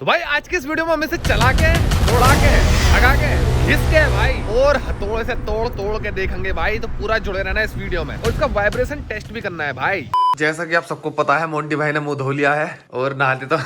तो भाई आज की इस वीडियो में हम इसे चला के, दौड़ा के, लगा के, घिस के भाई और हथौड़े से तोड़ तोड़ के देखेंगे भाई। तो पूरा जुड़े रहना इस वीडियो में और इसका वाइब्रेशन टेस्ट भी करना है भाई। जैसा कि आप सबको पता है मोंटी भाई ने मुंह धो लिया है और नहाते तो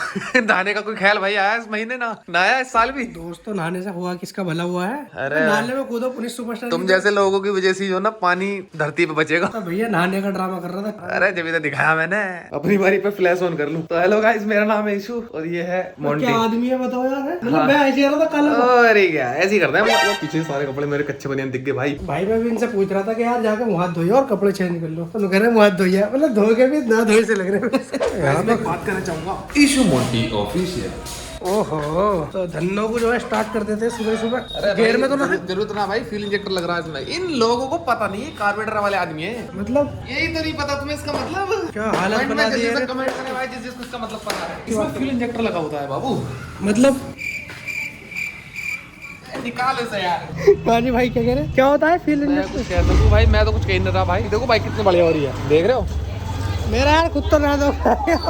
नहाने का कोई ख्याल भाई आया इस महीने ना नहाया इस साल भी। दोस्तों नहाने से हुआ किसका भला हुआ है। अरे नहाने में कूदो पुलिस सुपरस्टार। तुम जैसे लोगों की वजह से जो ना पानी धरती पे बचेगा। तो भैया नहाने का ड्रामा कर रहा था। अरे जब तो दिखाया मैंने अपनी बारी पे फ्लैश ऑन कर लूं। तो हेलो गाइस, मेरा नाम है इशू और ये है मोंटी। क्या आदमी है बताओ यार। मतलब मैं ऐसे कह रहा था कल। अरे क्या ऐसे ही करते हैं। पीछे सारे कपड़े मेरे कच्चे बनियान दिख गए भाई। भाई मैं भी इनसे पूछ रहा था कि यार जाके मुंह हाथ धोइए और कपड़े चेंज कर लो। तो कह रहे मुंह हाथ धोइए, मतलब धो के भी ना धोए से लग रहे हैं। मैं बात करना चाहूंगा इशू मोंटी ऑफिशियल। ओहो, तो धन्नो को जो है स्टार्ट कर देते सुबह सुबह। गेर में तो ना जरूरत ना भाई, फ्यूल इंजेक्टर लग रहा है इसमें। इन लोगों को पता नहीं है कार्बोरेटर वाले आदमी है। मतलब यही तो नहीं पता तुम्हें इसका मतलब। क्या हालत बना दी है। कमेंट करें भाई जिसको इसका मतलब पता है। इसमें फ्यूल इंजेक्टर लगा होता है बाबू। मतलब निकाल इसे यार। बाजी भाई क्या कह रहे हैं? क्या होता है फील मैं कुछ कह सकूं भाई, मैं तो कुछ कह नहीं रहा भाई। देखो बाइक कितनी बढ़िया हो रही है, देख रहे हो। मेरा यार खुद तो ना दो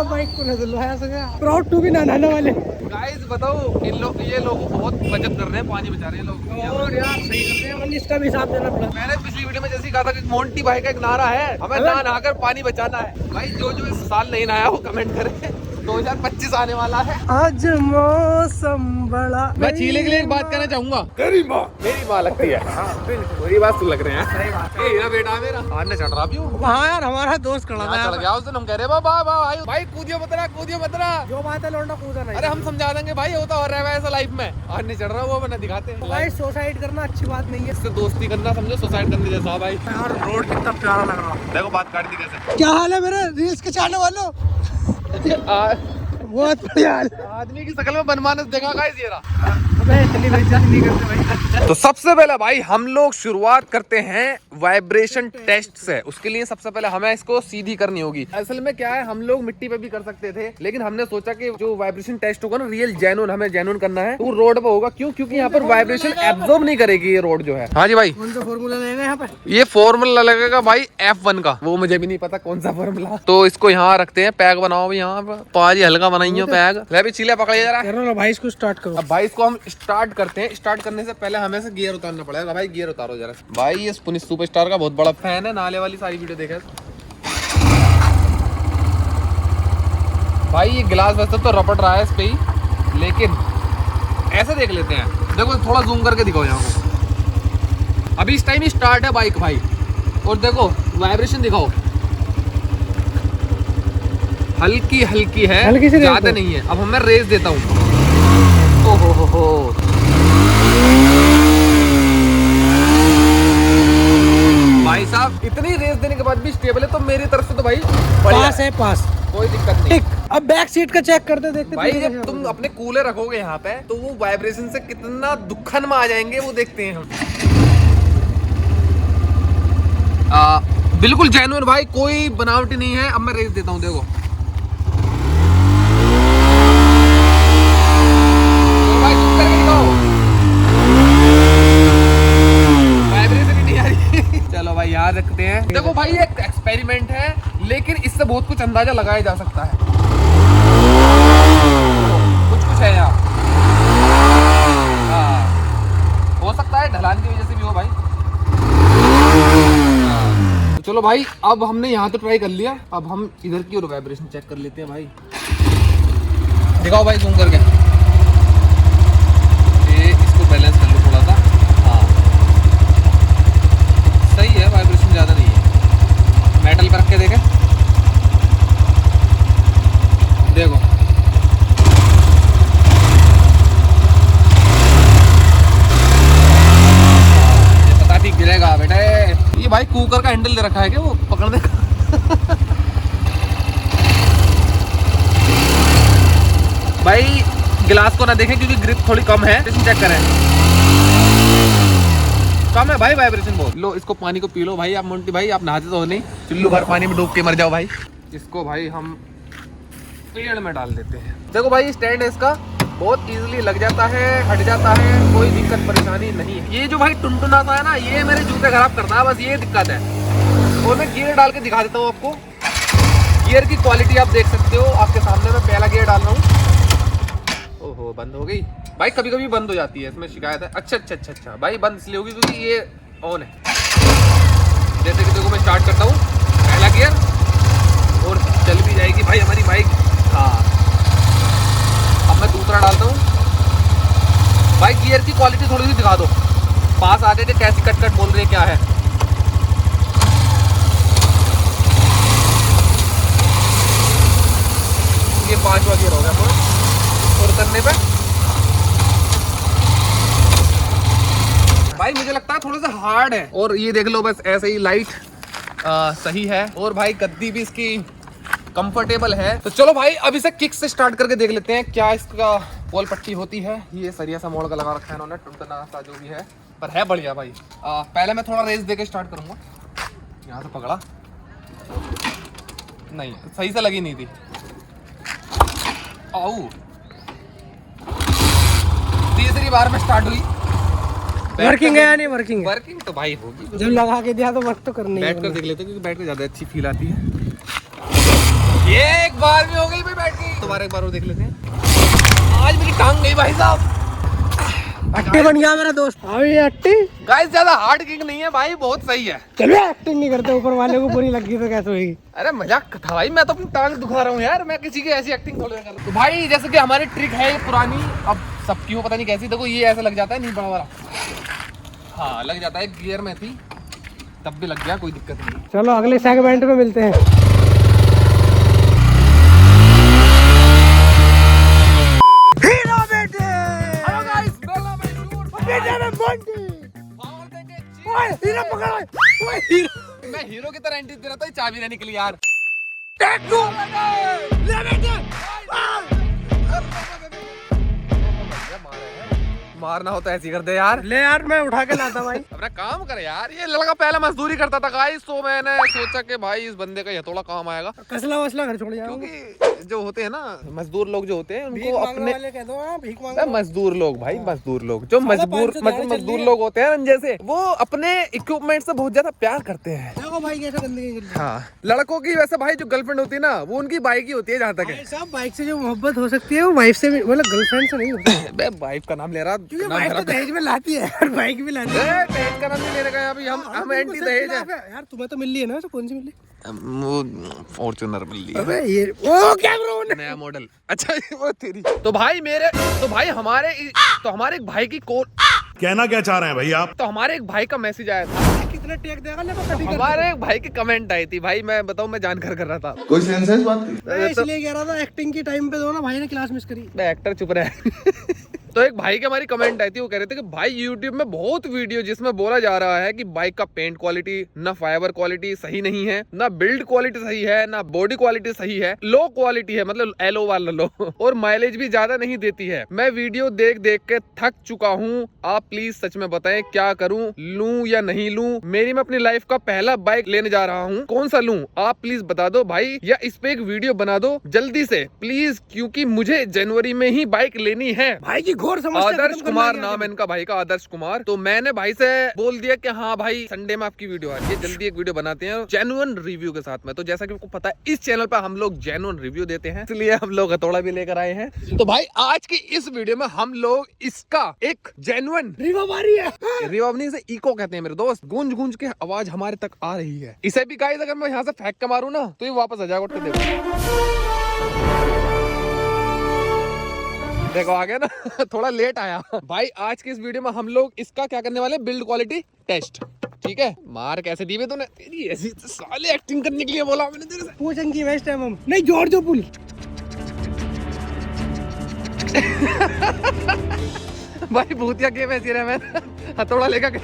बाइक को ना दिलवाया सका। प्राउड टू भी ना नहाने वाले। गाइस बताओ, ये लोग बहुत बचत कर रहे हैं, पानी बचा रहे हैं लोग। और यार सही करते हैं, मतलब इसका भी हिसाब देना पड़ा। मैंने पिछली वीडियो में जैसे ही कहा था कि मोंटी भाई का एक नारा है, हमें ना नहाकर पानी बचाना है। भाई जो जो इस साल नहीं नहाया वो कमेंट करे। 2025 आने वाला है। आज मौसम बड़ा। मैं चीले के लिए एक बात कहना चाहूंगा। तेरी माँ मेरी माँ लगती है। मेरी बात सुन लग रहे हैं। सही बात है। ये बेटा मेरा आने चढ़ रहा भी हूँ। हाँ यार हमारा दोस्त खड़ा चढ़ था। गया उस दिन। हम कह रहे बाबा भाई भाई कूदियो मत रहा। जो बात है लौंडा कूदा नहीं। अरे हम समझा देंगे भाई, होता हो रहा है ऐसा लाइफ में। आज नहीं चढ़ रहा वो मैंने दिखाते हैं। भाई सुसाइड करना अच्छी बात नहीं है। इससे दोस्ती करना समझो सुसाइड करने जैसा भाई। यार रोड कितना प्यारा लग रहा है। देखो बात काट दी कैसे। क्या हाल है मेरे रील्स के चाहने वालों? बहुत बढ़िया हाल। आदमी की शकल में बनमानस देखा गाइस ये रहा। इतनी बेइज्जती नहीं करते भाई। तो सबसे पहले भाई हम लोग शुरुआत करते हैं वाइब्रेशन टेस्ट से। उसके लिए सबसे पहले हमें इसको सीधी करनी होगी। असल में क्या है, हम लोग मिट्टी पे भी कर सकते थे, लेकिन हमने सोचा कि जो वाइब्रेशन टेस्ट होगा ना रियल जेन्युइन, हमें जेन्युइन करना है, तो वो रोड पे होगा। क्यों? क्योंकि यहाँ पर वाइब्रेशन एब्जॉर्ब नहीं करेगी ये रोड जो है। हाँ जी भाई, कौन सा फॉर्मूला लगेगा यहाँ पे? ये फॉर्मूला लगेगा भाई F1 का। वो मुझे भी नहीं पता कौन सा फॉर्मूला। तो इसको यहाँ रखते हैं, पैक बनाओ यहाँ पे। पाजी हल्का बनाइए पैक। ले भी चीले पकड़िए जरा। कह रहा हूँ भाई इसको स्टार्ट करो। अब भाई इसको हम स्टार्ट करते हैं। स्टार्ट करने से पहले हमें से गियर उतारना पड़ेगा। भाई गियर उतारो जरा। भाई ये पुनिस सुपरस्टार का बहुत बड़ा फैन है, नाले वाली सारी वीडियो देखे। भाई ये गिलास वैसे तो रपट रहा है इस पे ही, लेकिन ऐसे देख लेते हैं। देखो थोड़ा जूम करके दिखाओ यहाँ को। अभी इस टाइम ही स्टार्ट है बाइक भाई, और देखो वाइब्रेशन दिखाओ। हल्की हल्की है, हल्की सी ज्यादा नहीं है। अब मैं रेस देता हूँ। ओहो भाई साहब, इतनी रेस देने के बाद भी स्टेबल है, तो मेरी तरफ से तो भाई पास है, पास, कोई दिक्कत नहीं। ठीक। अब बैक सीट का चेक करते देखते भाई जब तुम अपने कूलर रखोगे यहाँ पे, तो वो वाइब्रेशन से कितना दुखन में आ जाएंगे वो देखते हैं हम। बिल्कुल जेन्युइन भाई, कोई बनावटी नहीं है। अब मैं रेस देता हूँ, देखो भाई तुम करके दिखाओ। वाइब्रेशन ही नहीं आ रही। चलो भाई याद रखते हैं। देखो भाई ये एक एक्सपेरिमेंट है, लेकिन इससे बहुत कुछ अंदाजा लगाया जा सकता है। कुछ है यहाँ। हो सकता है ढलान की वजह से भी हो भाई। तो चलो भाई, अब हमने यहाँ तो ट्राई कर लिया। अब हम इधर की और वाइब्रेशन चेक कर लेते हैं भाई। दिखाओ भाई जूम करके। ये इसको बैलेंस कर लो थोड़ा सा। हाँ सही है, वाइब्रेशन ज़्यादा नहीं है। मेटल पर रख के देखें, देखो ये पता ठीक गिरेगा बेटा। ये भाई कुकर का हैंडल दे रखा है क्या वो पकड़ने का? भाई गिलास को ना देखें क्योंकि ग्रिप थोड़ी कम है। चेक करें, कम है भाई वाइब्रेशन बहुत। लो इसको पानी को पी लो भाई। आप मोंटी भाई आप नहाते तो हो नहीं, चुल्लू भर पानी में डूब के मर जाओ भाई। इसको भाई हम पेड़ में डाल देते हैं। देखो भाई स्टैंड है इसका, बहुत इजीली लग जाता है, हट जाता है, कोई दिक्कत परेशानी नहीं है। ये जो भाई टुनटुनाता है ना, ये मेरे जूते खराब करता है, बस ये दिक्कत है। और मैं गियर डाल के दिखा देता हूँ आपको। गियर की क्वालिटी आप देख सकते हो, आपके सामने मैं पहला गियर डाल रहा हूँ। ओहो बंद हो गई भाई, कभी कभी बंद हो जाती है, इसमें शिकायत है। अच्छा भाई, बंद इसलिए होगी क्योंकि ये ऑन है। जैसे कि देखो मैं स्टार्ट करता हूँ, पहला गियर, और चल भी जाएगी भाई हमारी बाइक। हाँ, अब मैं दूसरा डालता हूँ। भाई गियर की क्वालिटी थोड़ी सी दिखा दो, पास आते थे कैसी कट कट बोल रही है क्या है। ये 5वां गियर हो गया और करने पे भाई मुझे लगता है थोड़ा सा हार्ड है। और ये देख लो बस ऐसे ही लाइट सही है, और भाई गद्दी भी इसकी कंफर्टेबल है। तो चलो भाई अब इसे किक से स्टार्ट करके देख लेते हैं क्या इसका पोल पट्टी होती है। ये सरिया सा मोड़ का लगा रखा है इन्होंने, टुटना सा जो भी है, पर है बढ़िया भाई। पहले मैं थोड़ा रेस देके स्टार्ट करूंगा। यहाँ से पकड़ा नहीं, सही से लगी नहीं थी। आओ, तीसरी बार में स्टार्ट हुई। वर्किंग है या नहीं वर्किंग? वर्किंग तो भाई होगी, जब लगा के दिया तो वर्क तो करनी है। बैठ कर देख लेते हैं क्योंकि बैठ कर ज्यादा अच्छी फील आती है। ये एक बार में हो गई भाई बैठ के, दोबारा एक बार और देख लेते हैं। आज मेरी टांग गई भाई साहब, अट्टी बन गया मेरा दोस्त। अभी अट्टी गाइस ज्यादा हार्ड किक नहीं है भाई, बहुत सही है। चलो एक्टिंग नहीं करते, ऊपर वाले को बुरी लगी तो कैसे होगी? अरे मजाक था भाई, मैं तो अपनी टांग दुखा रहा हूँ यार, मैं किसी की ऐसी एक्टिंग थोड़ी कर रहा हूँ। तो भाई जैसे कि हमारी ट्रिक है ये पुरानी, अब सबकी हो पता नहीं कैसी। देखो ये ऐसे लग जाता है, नहीं बड़ा वाला, हाँ लग जाता है। गियर में थी तब भी लग गया, कोई दिक्कत नहीं। चलो अगले सेगमेंट में मिलते हैं। हीरो बेटे, हेलो गाइस, बेला में शूट, बेटे में बंटी, ओए हीरो पकड़, ओए हीरो। मैं हीरो की तरह एंट्री दे रहा था, चाबी ना निकली यार। टेक टू ले बेटे, मारना हो तो ऐसी कर दे यार। ले यार मैं उठा के लाता भाई। अपना काम कर यार। ये लड़का पहले मजदूरी करता था गाइस, तो मैंने सोचा कि भाई इस बंदे का हथौड़ा काम आएगा। कसला वसला घर छोड़ जाओ, क्योंकि जो होते हैं ना मजदूर लोग जो होते हैं उनको अपने कह दो भीख मांगो। मजदूर लोग भाई, मजदूर लोग जो मजदूर लोग होते हैं जैसे, वो अपने इक्विपमेंट से बहुत ज्यादा प्यार करते हैं। देखो भाई कैसे गंदगी। हाँ, लड़कों की वैसे भाई जो गर्लफ्रेंड होती है ना, वो उनकी बाइक ही होती है जहाँ तक है। सब बाइक से जो मोहब्बत हो सकती है वो वाइफ से भी, मतलब गर्लफ्रेंड से नहीं होती। मैं वाइफ का नाम ले रहा, क्योंकि वाइफ तो दहेज में लाती है और बाइक भी लाती है। दहेज का नाम नहीं लेने का, अभी हम एंटी दहेज है यार। तुम्हें तो मिल रही है ना, तो कौन सी मिल रही? फॉर्च्यूनर मिल रही है। अबे ये वो क्या ब्रो, नया मॉडल। अच्छा वो तेरी। तो भाई हमारे एक भाई की कॉल, कहना क्या चाह रहे हैं भाई आप? तो हमारे एक भाई का मैसेज आया था। कितने टेक देगा ना, तो हमारे एक भाई की कमेंट आई थी भाई, मैं बताऊं मैं जानकर कर रहा था। कोई सेंस है इस बात की? मैं इसलिए कह रहा था एक्टिंग के टाइम पे दो ना भाई ने क्लास मिस करी। मैं एक्टर चुप रहा। तो एक भाई की हमारी कमेंट आई थी, वो कह रहे थे कि भाई YouTube में बहुत वीडियो जिसमें बोला जा रहा है कि बाइक का पेंट क्वालिटी, ना फाइबर क्वालिटी सही नहीं है, ना बिल्ड क्वालिटी सही है, ना बॉडी क्वालिटी सही है, लो क्वालिटी है, मतलब एलो वाला लो, और माइलेज भी ज्यादा नहीं देती है। मैं वीडियो देख देख के थक चुका हूँ, आप प्लीज सच में बताएं क्या करूँ, लूं या नहीं लूं? मेरी मैं अपनी लाइफ का पहला बाइक लेने जा रहा हूँ, कौन सा लूं? आप प्लीज बता दो भाई, या इस पे एक वीडियो बना दो जल्दी से प्लीज, क्योंकि मुझे जनवरी में ही बाइक लेनी है। भाई की घोर समस्या। आदर्श कुमार नाम है इनका भाई का, आदर्श कुमार। तो मैंने भाई से बोल दिया कि हाँ भाई संडे में आपकी वीडियो आ रही है, जल्दी एक वीडियो बनाते हैं जेन्युइन रिव्यू के साथ में। तो जैसा कि आपको पता है इस चैनल पर हम लोग जेन्युइन रिव्यू देते हैं, इसलिए हम लोग हथौड़ा भी लेकर आए हैं। तो भाई आज की इस वीडियो में हम लोग इसका एक जेन्युइन रिवर्ब आ रही है, रिवर्ब नहीं, इसे इको कहते हैं मेरे दोस्त, गूंज गूंज के आवाज हमारे तक आ रही है। इसे भी गाइस अगर मैं यहाँ से फेंक के मारूं ना तो ये वापस आ जाएगा, उठ के देखो आ गया ना। थोड़ा लेट आया भाई। आज की इस वीडियो में हम लोग इसका क्या करने वाले, बिल्ड क्वालिटी टेस्ट। ठीक है, मार कैसे दी तूने, तेरी ऐसी साले एक्टिंग करने के लिए बोला मैंने तेरे से। पूछ अंकी वेस्ट है हम नहीं, जोड़ जो पुल। भाई भूतिया गेम ऐसी रहा, मैं हथौड़ा लेकर।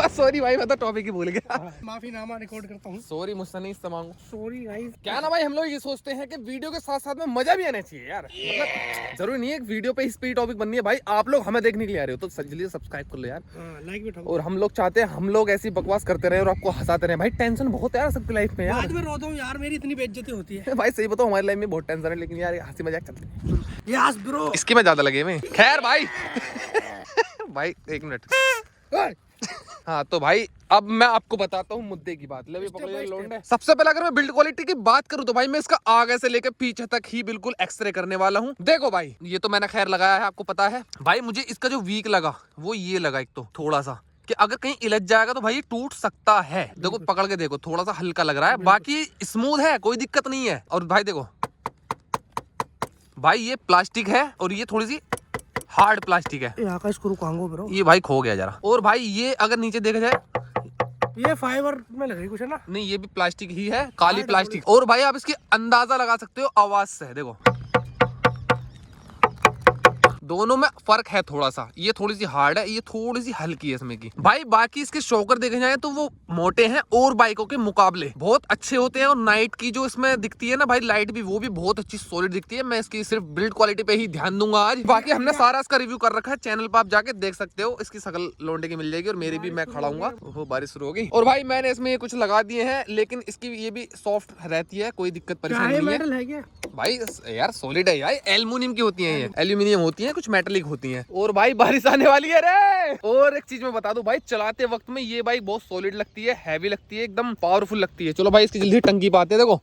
सॉरी भाई, मैं तो टॉपिक ही भूल गया। माफीनामा रिकॉर्ड करता हूँ। सॉरी, मुझसे नहीं इससे मांगो। Sorry guys. क्या ना भाई, हम लोग ये सोचते हैं कि वीडियो के साथ साथ में मजा भी आना चाहिए यार। मतलब जरूरी नहीं है वीडियो पे इस पे टॉपिक बननी है भाई। आप लोग हमें देखने के लिए आ रहे हो तो जल्दी सब्सक्राइब कर लो यार, लाइक भी ठोको। और हम लोग चाहते हैं हम लोग ऐसी बकवास करते रहे और आपको हंसाते रहे। भाई टेंशन बहुत है यार सबकी लाइफ में यार। आज मैं रोता हूँ यार, मेरी इतनी बेइज्जती होती है। भाई सही बताओ, हमारी लाइफ में बहुत टेंशन है, लेकिन यार हंसी मजाक चलती है। यस ब्रो, इसकी में ज्यादा लगे में। खैर भाई भाई एक मिनट। हाँ तो भाई अब मैं आपको बताता हूँ मुद्दे की बात। ले भी पकड़ ले लौंडे। सबसे पहले अगर मैं बिल्ड क्वालिटी की बात करूँ तो भाई मैं इसका आगे से लेकर पीछे तक ही बिल्कुल एक्सरे करने वाला हूँ। देखो भाई, ये तो मैंने खैर लगाया है, आपको पता है भाई। मुझे इसका जो वीक लगा वो ये लगा, एक तो थोड़ा सा कि अगर कहीं इलझ जाएगा तो भाई ये टूट सकता है। देखो पकड़ के देखो, थोड़ा सा हल्का लग रहा है, बाकी स्मूथ है, कोई दिक्कत नहीं है। और भाई देखो भाई, ये प्लास्टिक है और ये थोड़ी सी हार्ड प्लास्टिक है। यहाँ का स्क्रू कांगो ब्रो, ये भाई खो गया जरा। और भाई ये अगर नीचे देखा जाए, ये फाइबर में लग रही कुछ है ना? नहीं, ये भी प्लास्टिक ही है, काली प्लास्टिक। और भाई आप इसकी अंदाजा लगा सकते हो आवाज से। देखो दोनों में फर्क है थोड़ा सा, ये थोड़ी सी हार्ड है, ये थोड़ी सी हल्की है इसमें की। भाई बाकी इसके शॉकर देखे जाए तो वो मोटे हैं और बाइकों के मुकाबले बहुत अच्छे होते हैं। और नाइट की जो इसमें दिखती है ना भाई लाइट भी, वो भी बहुत अच्छी सॉलिड दिखती है। मैं इसकी सिर्फ बिल्ड क्वालिटी पे ही ध्यान दूंगा आज। बाकी हमने सारा इसका रिव्यू कर रखा है, चैनल पर आप जाके देख सकते हो। इसकी शकल लौंडे की मिल जाएगी और मेरी भी, मैं खड़ा हूँ। वो बारिश शुरू हो गई। और भाई मैंने इसमें कुछ लगा दिए हैं, लेकिन इसकी ये भी सॉफ्ट रहती है, कोई दिक्कत परेशानी नहीं है क्या? भाई यार सॉलिड है यार, एल्युमिनियम की होती है, ये एल्यूमिनियम होती है, कुछ मेटेलिक होती है। और भाई बारिश आने वाली है रे। और एक चीज मैं बता दूं भाई, चलाते वक्त में ये बाइक बहुत सॉलिड लगती है, हैवी लगती है, एकदम पावरफुल लगती है। चलो भाई इसकी जल्दी टंकी पाते हैं। देखो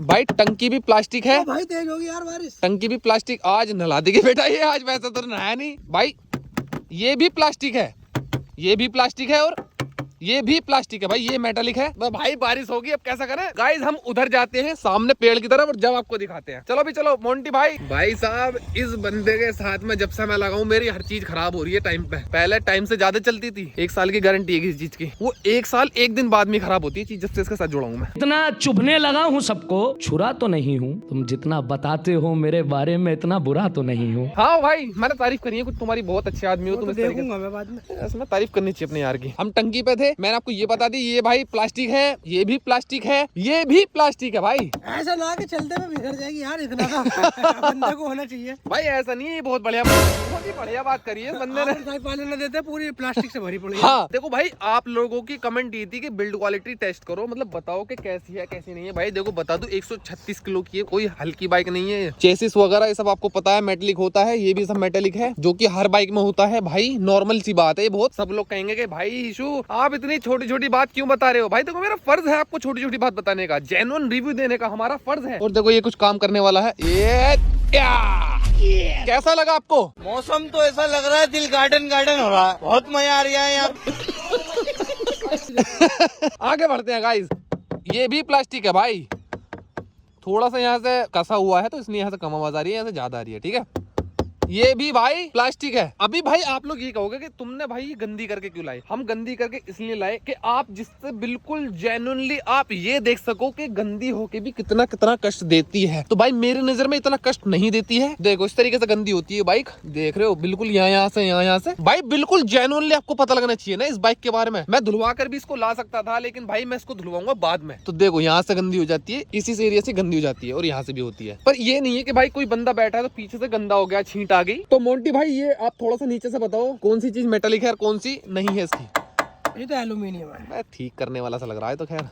भाई टंकी भी प्लास्टिक है। भाई तेज होगी यार बारिश। टंकी भी प्लास्टिक, आज नला देगी बेटा ये, आज वैसा तो नहाया नहीं भाई। ये भी प्लास्टिक है, ये भी प्लास्टिक है, और ये भी प्लास्टिक है भाई, ये मेटालिक है। तो भाई बारिश होगी, अब कैसा करें गाइस, हम उधर जाते हैं सामने पेड़ की तरफ और जब आपको दिखाते हैं। चलो भी चलो मोंटी भाई। भाई साहब इस बंदे के साथ में जब से मैं लगा हूं, मेरी हर चीज खराब हो रही है टाइम पे। पहले टाइम से ज्यादा चलती थी, 1 साल की गारंटी है किसी चीज की, वो 1 साल 1 दिन बाद में खराब होती है चीज, जब से इसके साथ जुड़ा हूं मैं। इतना चुभने लगा हूँ सबको, छुरा तो नहीं हूँ, तुम जितना बताते हो मेरे बारे में इतना बुरा तो नहीं हूँ। हाँ भाई मैंने तारीफ करी है कुछ, तुम्हारी बहुत अच्छे आदमी हो तुम। देखूंगा मैं बाद में, इसमें तारीफ करनी चाहिए अपने यार की। हम टंकी पे थे, मैंने आपको ये बता दी, ये भाई प्लास्टिक है, ये भी प्लास्टिक है, ये भी प्लास्टिक है भाई। ऐसा ना कि चलते में बिखर जाएगी यार, इतना का बंदे को होना चाहिए भाई ऐसा नहीं है, बहुत बढ़िया बात करी है बंदे ने। पाले न देते, पूरी प्लास्टिक से भरी पड़ी है। हाँ देखो भाई, आप लोगों की कमेंट ये थी कि बिल्ड क्वालिटी टेस्ट करो, मतलब बताओ कि कैसी है कैसी नहीं है। भाई देखो बता दूं, 136 किलो की है, कोई हल्की बाइक नहीं है। चेसिस वगैरह ये सब आपको पता है मेटेलिक होता है, ये भी सब मेटेलिक है, जो कि हर बाइक में होता है भाई, नॉर्मल सी बात है ये। बहुत सब लोग कहेंगे कि भाई इशू आप इतनी छोटी छोटी बात क्यों बता रहे हो। भाई देखो मेरा फर्ज है आपको छोटी छोटी बात बताने का, जेन्युइन रिव्यू देने का हमारा फर्ज है। और देखो ये कुछ काम करने वाला है। ये कैसा लगा आपको? मौसम तो ऐसा लग रहा है दिल गार्डन गार्डन हो रहा है, बहुत मजा आ रहा है यहाँ। आगे बढ़ते हैं गाइस। ये भी प्लास्टिक है भाई, थोड़ा सा यहाँ से कसा हुआ है तो इसलिए यहाँ से कम आवाज आ रही है, यहाँ से ज्यादा आ रही है, ठीक है। ये भी भाई प्लास्टिक है। अभी भाई आप लोग ये कहोगे कि तुमने भाई ये गंदी करके क्यों लाई। हम गंदी करके इसलिए लाए कि आप जिससे बिल्कुल जेन्युइनली आप ये देख सको कि गंदी होके भी कितना कितना कष्ट देती है। तो भाई मेरी नजर में इतना कष्ट नहीं देती है। देखो इस तरीके से गंदी होती है बाइक, देख रहे हो बिल्कुल यहाँ से यहाँ से। भाई बिल्कुल जेन्युइनली आपको पता लगना चाहिए ना इस बाइक के बारे में। मैं धुलवा कर भी इसको ला सकता था, लेकिन भाई मैं इसको धुलवाऊंगा बाद में। तो देखो यहाँ से गंदी हो जाती है, इसी से एरिया से गंदी हो जाती है, और यहाँ से भी होती है। पर ये नहीं है कि भाई कोई बंदा बैठा है तो पीछे से गंदा हो गया, छींट आ गई। तो मोंटी भाई ये आप थोड़ा सा नीचे से बताओ कौन सी चीज मेटालिक है और कौन सी नहीं है इसकी। ये तो एल्यूमिनियम है। मैं ठीक करने वाला सा लग रहा है तो खैर।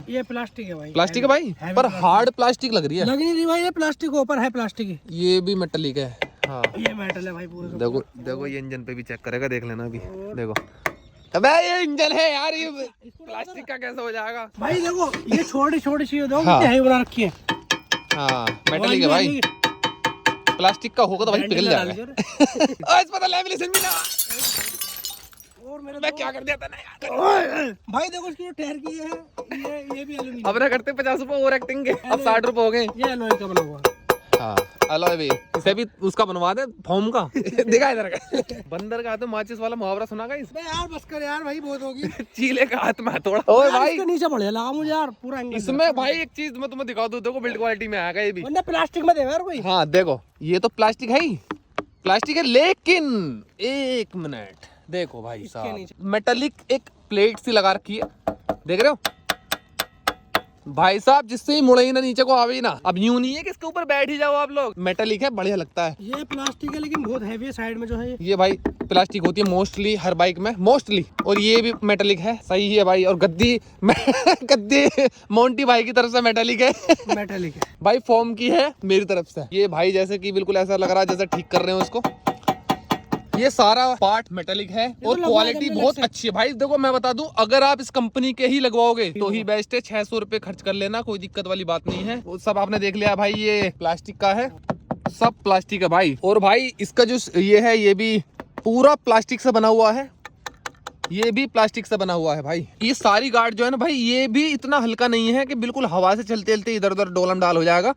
ये प्लास्टिक है भाई, प्लास्टिक है भाई, पर हार्ड प्लास्टिक लग रही है। लग नहीं रही भाई, ये प्लास्टिक ऊपर है प्लास्टिक। ये भी मेटालिक है। हाँ ये मेटल है भाई पूरा। देखो देखो ये इंजन पे भी चेक करेगा, देख लेना अभी। देखो अबे ये इंजन है यार, ये प्लास्टिक का कैसे हो जाएगा भाई। देखो ये छोटी छोटी चीज दो, हाँ। बना रखी है। हाँ मेटालिक है भाई, प्लास्टिक का होगा तो भाई पिघल जाएगा। आज पता लेमिनेशन भी ना, और मेरे मैं क्या कर दिया था ना यार। भाई देखो इसकी जो टायर की है, ये भी एल्यूमिनियम। अब ना करते 50 रुपए और एक्टिंग के, अब 60 रुपए हो गए। ये एलॉय का बना हुआ। हाँ अलॉय भी, इसे भी उसका बनवा दे फॉर्म का। दिखा इधर का बंदर का हाथ में माचिस वाला मुहावरा सुना का इस यार बस कर यार भाई, बहुत होगी। चीले का हाथ में हथौड़ा। ओए भाई इसके नीचे बढ़िया लगा मुझे यार पूरा एंगल। इसमें भाई एक चीज मैं तुम्हें दिखा दूं, देखो बिल्ड क्वालिटी में आएगा ये भी। वरना प्लास्टिक में देगा यार कोई। हाँ देखो ये तो प्लास्टिक है ही, प्लास्टिक है, लेकिन एक मिनट देखो भाई साहब, मेटालिक एक प्लेट सी लगा रखी है, देख रहे हो भाई साहब, जिससे ही मुड़े ही ना नीचे को आवे ही ना। अब यूं नहीं है कि इसके ऊपर बैठ ही जाओ आप लोग। मेटालिक है, बढ़िया लगता है। ये प्लास्टिक है लेकिन बहुत हैवी है साइड में जो है। ये भाई प्लास्टिक होती है मोस्टली हर बाइक में, मोस्टली। और ये भी मेटालिक है, सही है भाई। और गद्दी गद्दी मोंटी भाई की तरफ से मेटालिक है। मेटालिक है भाई फॉर्म की है मेरी तरफ से। ये भाई जैसे कि बिल्कुल ऐसा लग रहा है जैसे ठीक कर रहे हो इसको। ये सारा पार्ट मेटेलिक है और लगवा क्वालिटी देंगे बहुत अलग से। अच्छी है भाई। देखो मैं बता दूं, अगर आप इस कंपनी के ही लगवाओगे तो ही बेस्ट है। 600 रुपए खर्च कर लेना, कोई दिक्कत वाली बात नहीं है। वो सब आपने देख लिया भाई, ये प्लास्टिक का है, सब प्लास्टिक है भाई। और भाई इसका जो ये है ये भी पूरा प्लास्टिक से बना हुआ है, ये भी प्लास्टिक से बना हुआ है भाई। ये सारी गार्ड जो है ना भाई, ये भी इतना हल्का नहीं है कि बिल्कुल हवा से चलते चलते इधर उधर डोलम डाल हो जाएगा।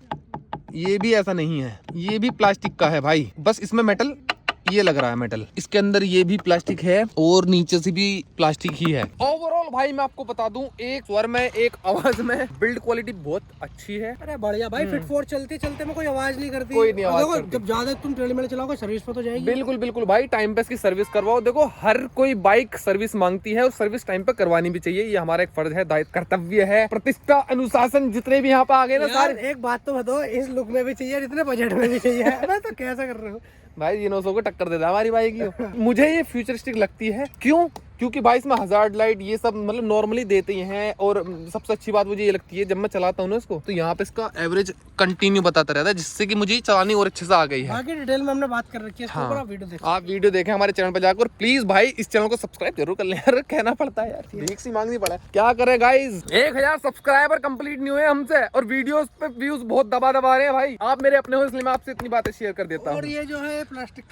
ये भी ऐसा नहीं है, ये भी प्लास्टिक का है भाई। बस इसमें मेटल ये लग रहा है, मेटल। इसके अंदर ये भी प्लास्टिक है और नीचे से भी प्लास्टिक ही है। ओवरऑल भाई मैं आपको बता दूं, एक स्वर में एक आवाज में बिल्ड क्वालिटी बहुत अच्छी है। अरे बढ़िया भाई, फिट फोर चलते चलते में कोई आवाज नहीं करती। कोई नहीं और आवाज देखो, करती। जब ज्यादा तुम ट्रेडमिल चलाओगे सर्विस पे तो जाएगी। बिल्कुल बिल्कुल भाई, टाइम पे इसकी सर्विस करवाओ। देखो हर कोई बाइक सर्विस मांगती है और सर्विस टाइम पे करवानी भी चाहिए। ये हमारा एक फर्ज है, दायित्व, कर्तव्य है, प्रतिष्ठा, अनुशासन जितने भी यहाँ पे आ गए ना यार, सारे। एक बात तो बताओ, इस लुक में भी चाहिए, इतने बजट में भी चाहिए। अरे तो कैसा कर रहे हो भाई ये 900 को टक्कर देता है हमारी बाइक की। मुझे ये फ्यूचरिस्टिक लगती है। क्यों? क्योंकि भाई इसमें हजार्ड लाइट ये सब मतलब नॉर्मली देते ही हैं। और सबसे अच्छी बात मुझे ये लगती है, जब मैं चलाता हूँ ना इसको, तो यहाँ पे इसका एवरेज कंटिन्यू बताता रहता है, जिससे कि मुझे चलानी और अच्छे से आ गई है। बाकी डिटेल में हमने बात कर रखी है, इसके ऊपर आप वीडियो देखो। आप वीडियो देखें हमारे चैनल पर जाकर। प्लीज भाई इस चैनल को सब्सक्राइब जरूर कर लें यार, कहना पड़ता है यार, भीख सी मांगनी पड़ा है, क्या करें गाइस। 1000 सब्सक्राइबर कंप्लीट नहीं हुए हमसे और वीडियोस पे व्यूज बहुत दबा दबा रहे हैं भाई। आप मेरे अपने हो इसलिए मैं आपसे इतनी बातें शेयर कर देता हूँ। और ये जो है प्लास्टिक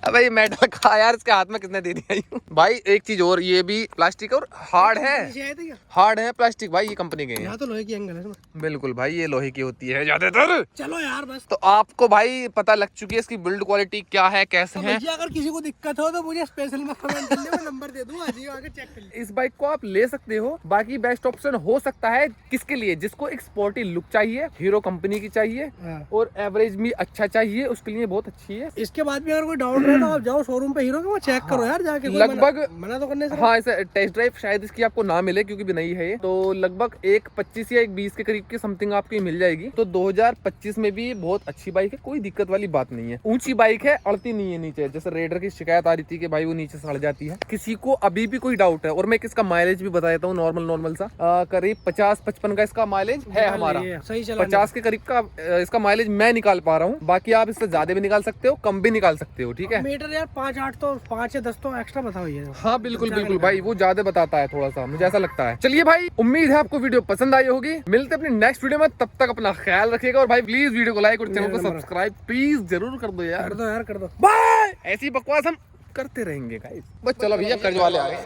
अबे ये मेटल का यार, इसके हाथ में किसने दे दिया यूं? भाई एक चीज और, ये भी प्लास्टिक और हार्ड है, हार्ड है प्लास्टिक भाई। ये कंपनी के हैं। यहाँ तो लोहे की एंगल है इसमें। बिल्कुल भाई, ये लोहे की होती है ज्यादातर। चलो यार बस। तो आपको भाई पता लग चुकी है इसकी बिल्ड क्वालिटी क्या है, कैसे है। भैया अगर किसी को दिक्कत हो तो मुझे स्पेशल में कमेंट कर ले, मैं नंबर दे दूंगा, आजिए आके चेक कर लीजिए। इस बाइक को आप ले सकते हो। बाकी बेस्ट ऑप्शन हो सकता है किसके लिए, जिसको एक स्पोर्टी लुक चाहिए, हीरो कंपनी की चाहिए और एवरेज भी अच्छा चाहिए, उसके लिए बहुत अच्छी है। इसके बाद भी अगर कोई डाउट रहे तो आप जाओ शोरूम पे हीरो के, वो चेक करो यार जाके। कोई लगभग मना तो करने से। हाँ, ऐसे टेस्ट ड्राइव शायद इसकी आपको ना मिले क्योंकि भी नहीं है ये, तो लगभग 1.25 या 1.20 के करीब की समथिंग आपको मिल जाएगी। तो 2025 में भी बहुत अच्छी बाइक है, कोई दिक्कत वाली बात नहीं है। ऊंची बाइक है, अड़ती नहीं है नीचे, जैसे रेडर की शिकायत आ रही थी कि भाई वो नीचे से अड़ जाती है। किसी को अभी भी कोई डाउट है, और मैं इसका माइलेज भी बता देता हूँ, नॉर्मल सा करीब 50-55 का इसका माइलेज है हमारा। सही चला 50 के करीब का इसका माइलेज मैं निकाल पा रहा हूँ। बाकी आप इससे ज्यादा भी निकाल सकते हो, कम भी निकाल सकते हो, ठीक है। मीटर यार 5-8 तो 5 या 10 तो एक्स्ट्रा बताओ ये। हाँ बिल्कुल बिल्कुल भाई, वो ज्यादा बताता है थोड़ा सा, मुझे ऐसा लगता है। चलिए भाई, उम्मीद है आपको वीडियो पसंद आई होगी। मिलते अपनी नेक्स्ट वीडियो में, तब तक अपना ख्याल रखिएगा। और भाई प्लीज वीडियो को लाइक और चैनल को सब्सक्राइब प्लीज जरूर कर दो यार। कर दो यार, कर दो। बाय। ऐसी बकवास हम करते रहेंगे गाइस। बस चलो भैया, कर्ज वाले आ गए।